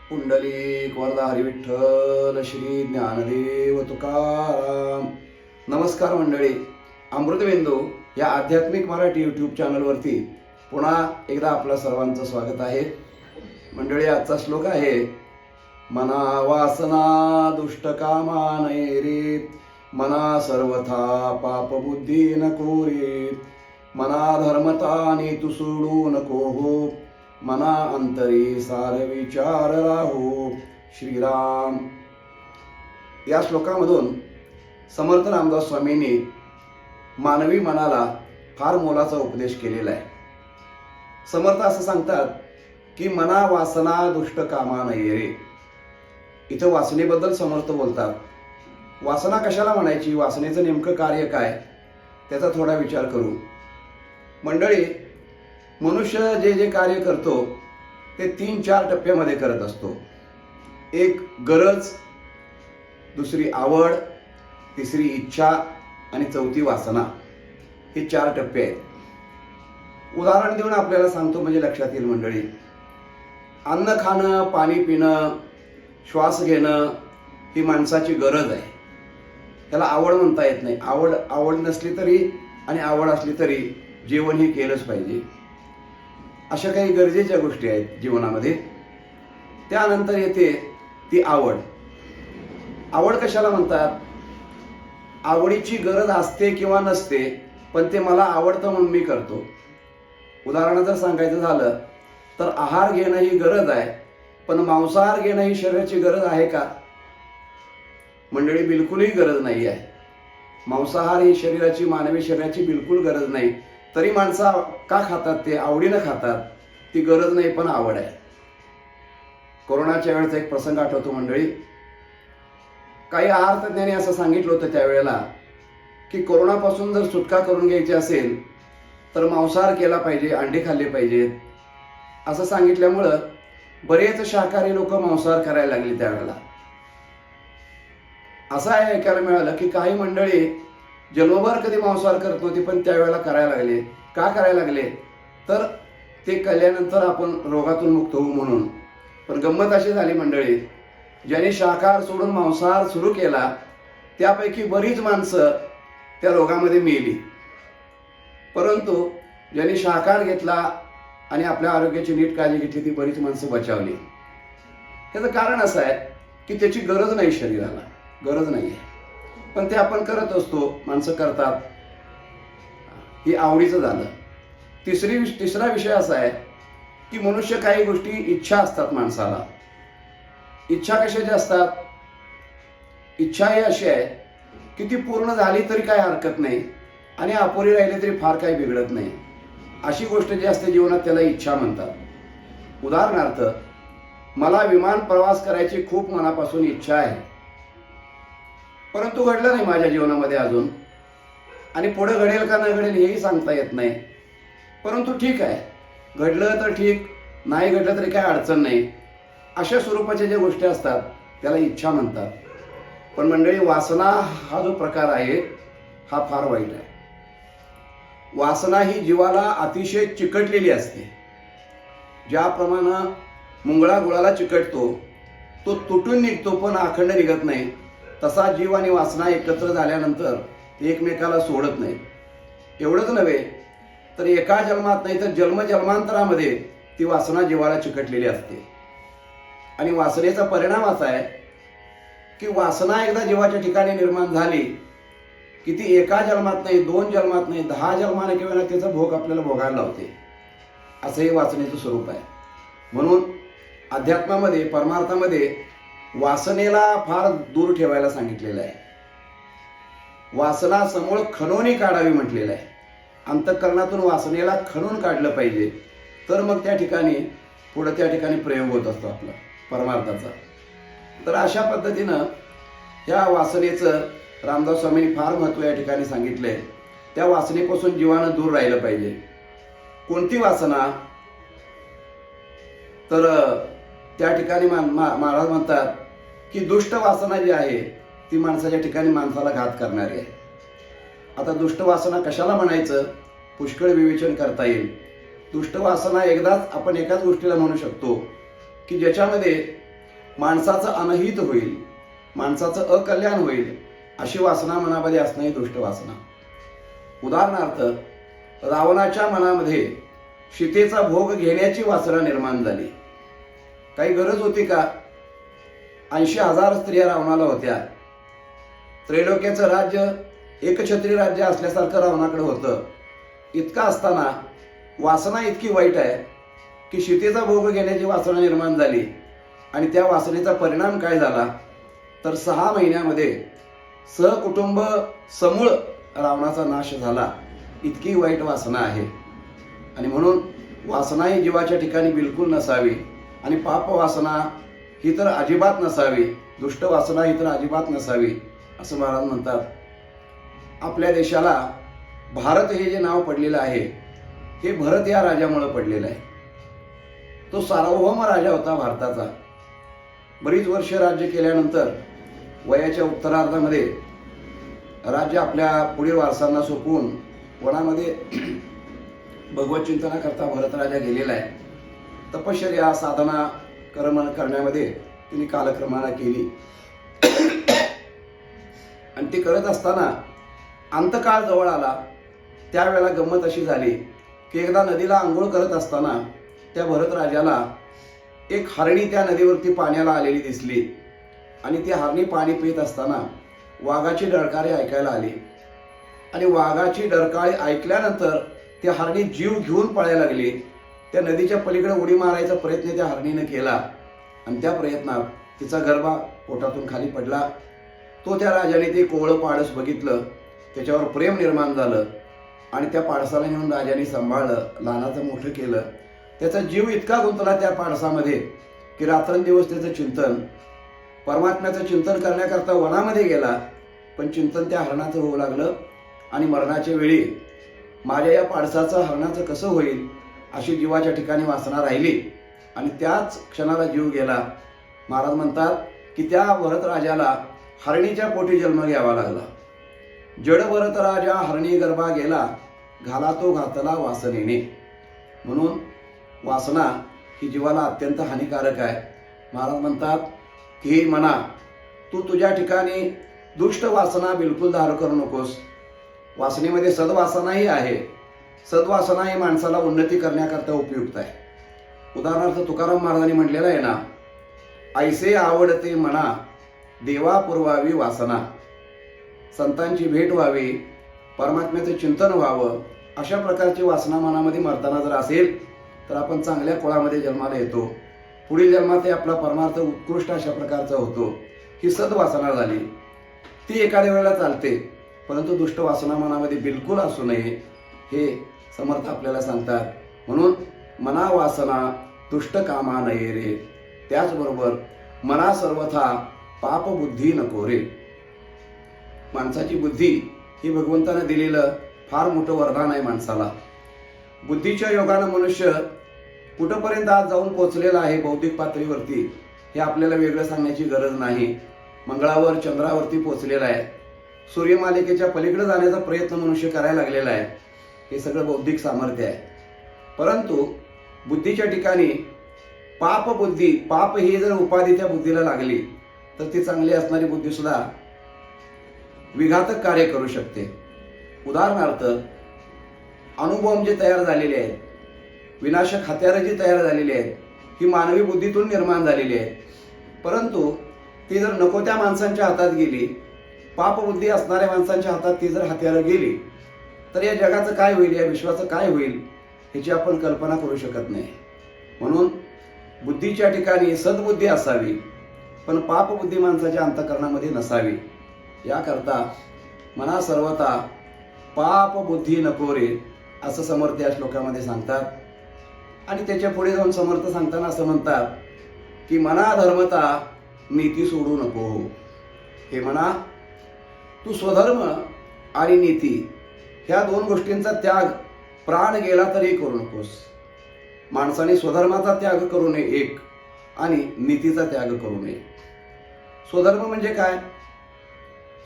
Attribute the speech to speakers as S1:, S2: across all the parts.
S1: पुंडलिक वरदा हरी विठ्ठल श्री ज्ञानदेव तुकाराम. नमस्कार मंडळी, अमृतबिंदू या आध्यात्मिक मराठी यूट्यूब चॅनलवरती पुन्हा एकदा आपलं सर्वांचं स्वागत आहे. मंडळी, आजचा श्लोक आहे, मना वासना दुष्ट कामा नये रे, मना सर्वथा पाप बुद्धी नको रे, मना धर्मता तू सोडू नको हो, मना अंतरी सार विचार राहो. श्रीराम. या श्लोकामधून समर्थ रामदास स्वामींनी मानवी मनाला फार मोलाचा उपदेश केलेला आहे. समर्थ असं सांगतात की मना वासना दुष्ट कामा नये रे. इथं वासनेबद्दल समर्थ बोलतात. वासना कशाला म्हणायची, वासनेचं नेमकं कार्य काय, त्याचा थोडा विचार करू. मंडळी, मनुष्य जे जे कार्य करतो ते 3-4 टप्प्यामध्ये करत असतो. एक गरज, दुसरी आवड, तिसरी इच्छा आणि चौथी वासना. हे 4 टप्पे आहेत. उदाहरण देऊन आपल्याला सांगतो म्हणजे लक्षात येईल. मंडळी, अन्न खाणं, पाणी पिणं, श्वास घेणं ही माणसाची गरज आहे. त्याला आवड म्हणता येत नाही. आवड नसली तरी आणि आवड असली तरी जेवण हे केलंच पाहिजे. अशा काही गरजेच्या गोष्टी आहेत जीवनामध्ये. त्यानंतर येते ती आवड. आवड कशाला म्हणतात? आवडीची गरज असते किंवा नसते, पण ते मला आवडतं म्हणून मी करतो. उदाहरण जर सांगायचं झालं तर आहार घेणं ही गरज आहे, पण मांसाहार घेणं ही शरीराची गरज आहे का? मंडळी, बिलकुलही गरज नाही आहे. मांसाहार ही शरीराची, मानवी शरीराची बिलकुल गरज नाही. तरी माणसं का खातात? ते आवडीनं खातात. ती गरज नाही पण आवड आहे. कोरोनाच्या वेळेचा एक प्रसंग आठवतो मंडळी. काही आहार तज्ञांनी असं सांगितलं होतं त्यावेळेला की कोरोनापासून जर सुटका करून घ्यायची असेल तर मांसाहार केला पाहिजे, अंडे खाल्ले पाहिजेत असं सांगितल्यामुळं बरेच शाकाहारी लोक मांसाहार करायला लागले. त्यावेळेला असं ऐकायला मिळालं की काही मंडळी जन्मभर कधी मांसाहार करत नव्हती, पण त्यावेळेला करायला लागले. का करायला लागले? तर ते कल्यानंतर आपण रोगातून मुक्त होऊ म्हणून. पण गंमत अशी झाली मंडळी, ज्यांनी शाकाहार सोडून मांसाहार सुरू केला त्यापैकी बरीच माणसं त्या रोगामध्ये मेली. परंतु ज्यांनी शाकाहार घेतला आणि आपल्या आरोग्याची नीट काळजी घेतली ती बरीच माणसं बचावली. याचं कारण असं आहे की त्याची गरज नाही, शरीराला गरज नाही आहे, पण ते आपण करत असतो. माणसं करतात. ही आवडीचं झालं. तिसरा विषय असा आहे की मनुष्य काही गोष्टी इच्छा असतात माणसाला. इच्छा कशाची असतात? इच्छा ही अशी आहे की ती पूर्ण झाली तरी काही हरकत नाही आणि अपुरी राहिली तरी फार काही बिघडत नाही. अशी गोष्ट जी असते जीवनात त्याला इच्छा म्हणतात. उदाहरणार्थ, मला विमान प्रवास करायची खूप मनापासून इच्छा आहे, परंतु घडलं नाही माझ्या जीवनामध्ये अजून, आणि पुढे घडेल का न घडेल हेही सांगता येत नाही. परंतु ठीक आहे, घडलं तर ठीक, नाही घडलं तरी काय अडचण नाही. अशा स्वरूपाच्या ज्या गोष्टी असतात त्याला इच्छा म्हणतात. पण मंडळी, वासना हा जो प्रकार आहे हा फार वाईट आहे. वासना ही जीवाला अतिशय चिकटलेली असते. ज्याप्रमाणे मुंगळा गुळाला चिकटतो, तो तुटून निघतो पण अखंड निघत नाही, तसा जीव आणि वासना एकत्र झाल्यानंतर ते एकमेकाला सोडत नाही. एवढंच नव्हे तर एका जन्मात नाही तर जन्मजन्मांतरामध्ये ती वासना जीवाला चिकटलेली असते. आणि वासनेचा परिणाम असा आहे की वासना एकदा जीवाच्या ठिकाणी निर्माण झाली की ती एका जन्मात नाही, 2 जन्मात नाही, 10 जन्माने किंवा त्याचा भोग आपल्याला भोगायला लावते. असं हे वासनेचं स्वरूप आहे. म्हणून अध्यात्मामध्ये, परमार्थामध्ये वासनेला फार दूर ठेवायला सांगितलेलं आहे. वासना समूळ खणून काढावी म्हटलेलं आहे. अंतःकरणातून वासनेला खणून काढलं पाहिजे, तर मग त्या ठिकाणी प्रयोग होत असतो आपला परमार्थाचा. तर अशा पद्धतीनं ह्या वासनेचं रामदास स्वामींनी फार महत्त्व या ठिकाणी सांगितलंय. त्या वासनेपासून जीवानं दूर राहिलं पाहिजे. कोणती वासना? तर त्या ठिकाणी महाराज म्हणतात की दुष्ट वासना जी आहे ती माणसाच्या ठिकाणी माणसाला घात करणारी आहे. आता दुष्ट वासना कशाला म्हणायचं? पुष्कळ विवेचन करता येईल. दुष्ट वासना एकदाच आपण एकाच गोष्टीला म्हणू शकतो की ज्याच्यामध्ये माणसाचं अनहित होईल, माणसाचं अकल्याण होईल अशी वासना मनामध्ये असणं ही दुष्ट वासना. उदाहरणार्थ, रावणाच्या मनामध्ये सीतेचा भोग घेण्याची वासना निर्माण झाली. काही गरज होती का? 80,000 स्त्रिया रावणाला होत्या. त्रैलोक्याचं राज्य एकछत्री राज्य असल्यासारखं रावणाकडे होतं. इतका असताना वासना इतकी वाईट आहे की सीतेचा भोग घेण्याची वासना निर्माण झाली. आणि त्या वासनेचा परिणाम काय झाला तर 6 महिन्यामध्ये सहकुटुंब समूळ रावणाचा नाश झाला. इतकी वाईट वासना आहे. आणि म्हणून वासना ही जीवाच्या ठिकाणी बिलकुल नसावी. आणि पाप वासना ही तर अजिबात नसावी, दुष्ट वासना ही तर अजिबात नसावी असं महाराज म्हणतात. आपल्या देशाला भारत हे जे नाव पडलेलं आहे हे भरत या राजामुळे पडलेलं आहे. तो सार्वभौम राजा होता भारताचा. बरीच वर्ष राज्य केल्यानंतर वयाच्या उत्तरार्धामध्ये राज्य आपल्या पुढील वारसांना सोपवून वनामध्ये भगवत चिंतनाकरता भरत राजा गेलेला आहे. तपश्चर्या साधना कर्म करण्यामध्ये तिने कालक्रमाला केली. आणि ती करत असताना अंतकाळ जवळ आला. त्यावेळेला गंमत अशी झाली की एकदा नदीला आंघोळ करत असताना त्या भरत राजाला एक हरणी त्या नदीवरती पाण्याला आलेली दिसली. आणि ती हरणी पाणी पित असताना वाघाची डरकाळी ऐकायला आली. आणि वाघाची डरकाळी ऐकल्यानंतर ती हरणी जीव घेऊन पळायला लागली. त्या नदीच्या पलीकडे उडी मारायचा प्रयत्न त्या हरणीने केला. आणि त्या प्रयत्नात तिचा गर्भ पोटातून खाली पडला. तो त्या राजाने ते कोवळं पाडस बघितलं, त्याच्यावर प्रेम निर्माण झालं. आणि त्या पाडसाला नेऊन राजाने सांभाळलं, लहानाचं मोठं केलं. त्याचा जीव इतका गुंतला त्या पाडसामध्ये की रात्रंदिवस त्याचं चिंतन, परमात्म्याचं चिंतन करण्याकरता वनामध्ये गेला. पण चिंतन त्या हरणाचं होऊ लागलं. आणि मरणाच्या वेळी माझ्या या पाडसाचं हरणाचं कसं होईल अशी जीवाच्या ठिकाणी वासना राहिली. आणि त्याच क्षणाला जीव गेला. महाराज म्हणतात की त्या भरत राजाला हरणीच्या पोटी जन्म घ्यावा लागला. जड भरत राजा हरणी गर्भा गेला, घाला तो घातला वासनेने. म्हणून वासना ही जीवाला अत्यंत हानिकारक आहे. महाराज म्हणतात की मना, तू तुझ्या ठिकाणी दुष्ट वासना बिलकुल धारण करू नकोस. वासनेमध्ये सद्वासनाही आहे. सद्वासना ही माणसाला उन्नती करण्याकरता उपयुक्त आहे. उदाहरणार्थ तुकाराम महाराजांनी म्हटलेलं आहे ना, ऐसे आवडते मना देवा पुरवावी वासना. संतांची भेट व्हावी, परमात्म्याचं चिंतन व्हावं, अशा प्रकारची वासना मनामध्ये मरताना जर असेल तर आपण चांगल्या कुळामध्ये जन्माला येतो. पुढील जन्मात आपला परमार्थ उत्कृष्ट अशा प्रकारचा होतो. ही सद्वासना झाली. ती एखाद्या वेळेला चालते, परंतु दुष्ट वासना मनामध्ये बिलकुल असू नये हे समर्थ आपल्याला सांगतात. म्हणून मना वासना दुष्ट कामा नये रे. त्याचबरोबर मना सर्वथा पाप बुद्धी नको रे. माणसाची बुद्धी ही भगवंताने दिलेलं फार मोठं वरदान आहे माणसाला. बुद्धीच्या योगानं मनुष्य कुठंपर्यंत आज जाऊन पोहोचलेला आहे बौद्धिक पातळीवरती हे आपल्याला वेगळं सांगण्याची गरज नाही. मंगळावर चंद्रावरती पोहोचलेला आहे. सूर्यमालिकेच्या पलीकडे जाण्याचा प्रयत्न मनुष्य करायला लागलेला आहे. हे सगळं बौद्धिक सामर्थ्य आहे. परंतु बुद्धीच्या ठिकाणी पाप बुद्धी, पाप ही जर उपाधी त्या बुद्धीला लागली तर ती चांगली असणारी बुद्धी सुद्धा विघातक कार्य करू शकते. उदाहरणार्थ, अणुबॉम्ब जे तयार झालेले आहेत, विनाशक हत्यारं जी तयार झालेली आहेत, ही मानवी बुद्धीतून निर्माण झालेली आहेत. परंतु ती जर नको त्या माणसांच्या हातात गेली, पापबुद्धी असणाऱ्या माणसांच्या हातात ती जर हत्यारं गेली तर या जगाचं काय होईल, या विश्वाचं काय होईल ह्याची आपण कल्पना करू शकत नाही. म्हणून बुद्धीच्या ठिकाणी सद्बुद्धी असावी, पण पापबुद्धी माणसाच्या अंतःकरणामध्ये नसावी. याकरता मना सर्वता पाप बुद्धी नको रे असं समर्थ या श्लोकामध्ये सांगतात. आणि त्याच्या पुढे जाऊन समर्थ सांगताना असं म्हणतात की मना धर्मता नीती सोडू नको. हे मना, तू स्वधर्म आणि नीती ह्या दोन गोष्टींचा त्याग प्राण गेला तरी करू नकोस. माणसाने स्वधर्माचा त्याग करू नये एक, आणि नीतीचा त्याग करू नये. स्वधर्म म्हणजे काय?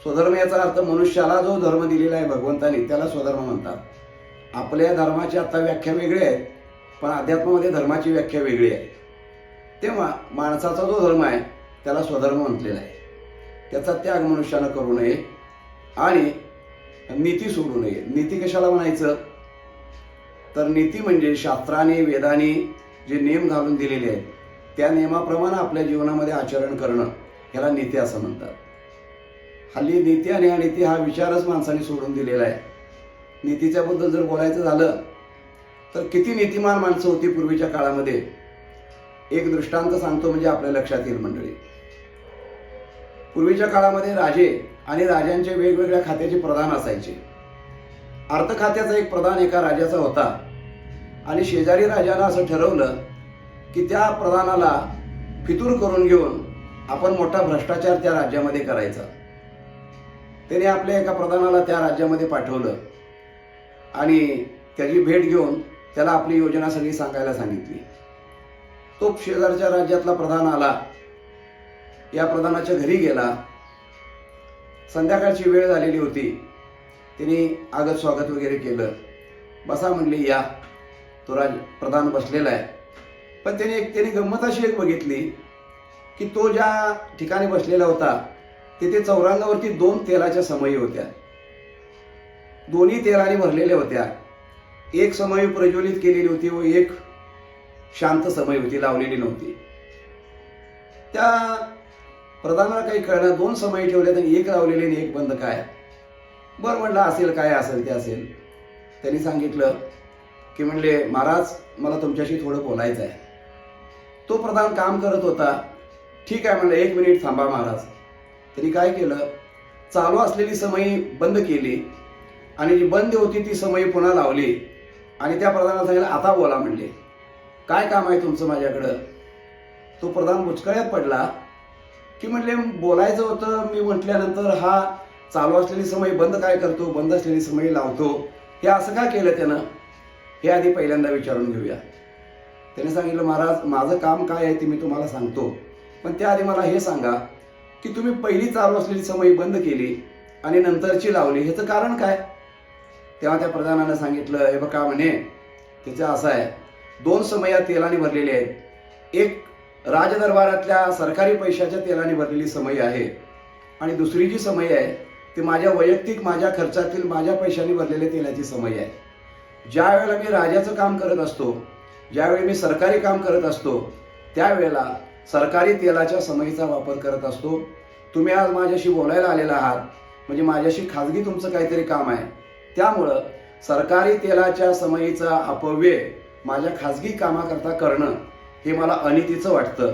S1: स्वधर्म याचा अर्थ मनुष्याला जो धर्म दिलेला आहे भगवंताने त्याला स्वधर्म म्हणतात. आपल्या धर्माची आता व्याख्या वेगळी आहे, पण अध्यात्मामध्ये धर्माची व्याख्या वेगळी आहे. तेव्हा माणसाचा जो धर्म आहे त्याला स्वधर्म म्हटलेला आहे. त्याचा त्याग मनुष्यानं करू नये आणि नीती सोडू नये. नीती कशाला म्हणायचं तर नीती म्हणजे शास्त्राने वेदाने जे नियम घालून दिलेले आहेत त्या नियमाप्रमाणे आपल्या जीवनामध्ये आचरण करणं ह्याला नीती असं म्हणतात. हल्ली नीती आणि अनीती हा विचारच माणसाने सोडून दिलेला आहे. नीतीच्या बद्दल जर बोलायचं झालं तर किती नीतिमान माणसं होती पूर्वीच्या काळामध्ये. एक दृष्टांत सांगतो म्हणजे आपल्या लक्षात येईल मंडळी. पूर्वीच्या काळामध्ये राजे आणि राजांचे वेगवेगळ्या खात्याचे प्रधान असायचे. अर्थ खात्याचा एक प्रधान एका राजाचा होता आणि शेजारी राजाला असं ठरवलं की त्या प्रधानाला फितूर करून घेऊन आपण मोठा भ्रष्टाचार त्या राज्यामध्ये करायचा. त्याने आपल्या एका प्रधानाला त्या राज्यामध्ये पाठवलं आणि त्याची भेट घेऊन त्याला आपली योजना सगळी सांगायला सांगितली. तो शेजारच्या राज्यातला प्रधान आला. या प्रधानाच्या घरी गेला. संध्याकाळची वेळ झालेली होती. तिने आगत स्वागत वगैरे केलं. बसा म्हणली या. तो प्रधान बसलेला आहे. पण त्याने गंमत अशी एक बघितली की तो ज्या ठिकाणी बसलेला होता तिथे चौरंगावरती 2 तेलाच्या समयी होत्या. दोन्ही तेलाने भरलेल्या होत्या. एक समयी प्रज्वलित केलेली होती व एक शांत समयी होती, लावलेली नव्हती. त्या प्रधानाला काही कळलं. 2 समयी ठेवले तर एक लावलेली आणि एक बंद. काय बरं म्हटलं असेल काय असेल ते असेल. त्यांनी सांगितलं की म्हणले महाराज मला तुमच्याशी थोडं बोलायचं आहे. तो प्रधान काम करत होता. ठीक आहे म्हणलं 1 मिनिट थांबा महाराज. त्यांनी काय केलं चालू असलेली समयी बंद केली आणि जी बंद होती ती समयी पुन्हा लावली आणि त्या प्रधानाला सांगितलं आता बोला म्हणले. काय काम आहे तुमचं माझ्याकडं. तो प्रधान बुचकळ्यात पडला की म्हणले बोलायचं होतं. मी म्हटल्यानंतर हा चालू असलेली समयी बंद काय करतो, बंद असलेली समयी लावतो. हे असं का केलं त्यानं हे आधी पहिल्यांदा विचारून घेऊया. त्याने सांगितलं महाराज माझं काम काय आहे ते मी तुम्हाला सांगतो, पण त्याआधी मला हे सांगा की तुम्ही पहिली चालू असलेली समयी बंद केली आणि नंतरची लावली ह्याचं कारण काय. तेव्हा त्या प्रधानानं सांगितलं हे बघा म्हणे त्याचं असं आहे 2 समया तेलाने भरलेली आहेत. एक राजदरबारातल्या सरकारी पैशाच्या तेलाने भरलेली समयी आहे आणि दुसरी जी समयी आहे ती माझ्या वैयक्तिक माझ्या खर्चातील माझ्या पैशाने भरलेल्या तेलाची समयी आहे. ज्या वेळेला मी राजाचं काम करत असतो, ज्यावेळी मी सरकारी काम करत असतो त्यावेळेला सरकारी तेलाच्या समयीचा वापर करत असतो. तुम्ही आज माझ्याशी बोलायला आलेला आहात म्हणजे माझ्याशी खाजगी तुमचं काहीतरी काम आहे. त्यामुळं सरकारी तेलाच्या समयीचा अपव्यय माझ्या खाजगी कामाकरता करणं हे मला अनितीचं वाटतं.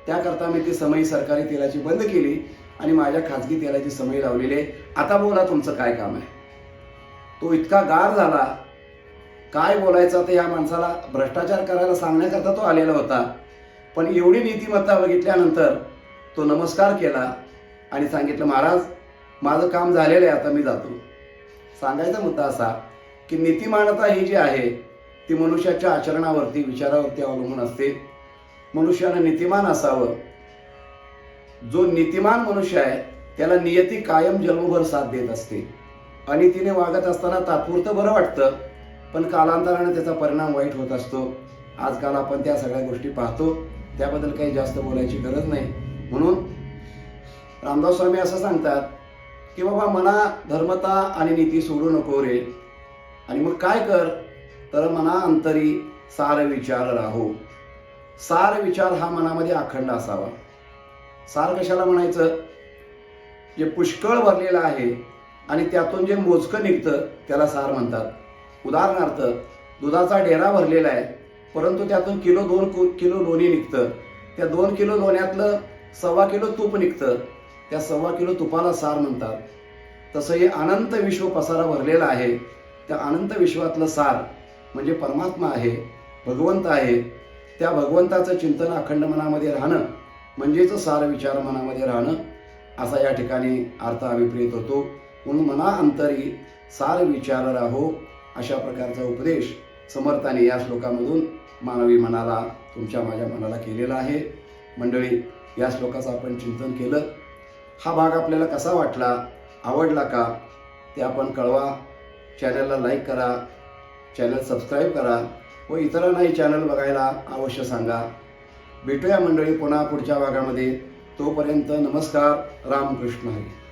S1: त्याकरता मी ती समयी सरकारी तेलाची बंद केली आणि माझ्या खाजगी तेलाची समयी लावलेली आहे. आता बोला तुमचं काय काम आहे. तो इतका गार झाला. काय बोलायचं ते या माणसाला भ्रष्टाचार करायला सांगण्याकरता तो आलेला होता. पण एवढी नीतिमत्ता बघितल्यानंतर तो नमस्कार केला आणि सांगितलं महाराज माझं काम झालेलं आहे आता मी जातो. सांगायचा मुद्दा असा की नीतिमानता ही जी आहे ती मनुष्याच्या आचरणावरती विचारावरती अवलंबून असते. मनुष्यानं नीतिमान असावं. जो नीतिमान मनुष्य आहे त्याला नियती कायम जन्मभर साथ देत असते. अनितीने वागत असताना तात्पुरतं बरं वाटतं पण कालांतराने त्याचा परिणाम वाईट होत असतो. आजकाल आपण त्या सगळ्या गोष्टी पाहतो. त्याबद्दल काही जास्त बोलायची गरज नाही. म्हणून रामदास स्वामी असं सांगतात की बाबा मना धर्मता आणि नीती सोडू नको रे. आणि मग काय कर तर मना अंतरी सार विचार राहो. सार विचार हा मनामध्ये अखंड असावा. सार कशाला म्हणायचं जे पुष्कळ भरलेलं आहे आणि त्यातून जे मोजकं निघतं त्याला सार म्हणतात. उदाहरणार्थ दुधाचा डेरा भरलेला आहे परंतु त्यातून 2 किलो लोणी निघतं. त्या 2 किलो लोण्यातलं 1.25 किलो तूप निघतं. त्या 1.25 किलो तुपाला सार म्हणतात. तसं हे अनंत विश्व पसारा भरलेला आहे. त्या अनंत विश्वातलं सार म्हणजे परमात्मा आहे, भगवंत आहे. त्या भगवंताचं चिंतन अखंड मनामध्ये राहणं म्हणजेच सार विचार मनामध्ये राहणं असा या ठिकाणी अर्थ अभिप्रेत होतो. म्हणून मना अंतरी सार विचार राहो अशा प्रकारचा उपदेश समर्थाने या श्लोकामधून मानवी मनाला तुमच्या माझ्या मनाला केलेला आहे. मंडळी या श्लोकाचं आपण चिंतन केलं. हा भाग आपल्याला कसा वाटला, आवडला का ते आपण कळवा. चॅनलला लाईक करा, चॅनल सबस्क्राईब करा व इतरांनाही चॅनल बघायला अवश्य सांगा. भेटूया मंडळी पुन्हा पुढच्या भागामध्ये. तोपर्यंत नमस्कार. रामकृष्ण हरी.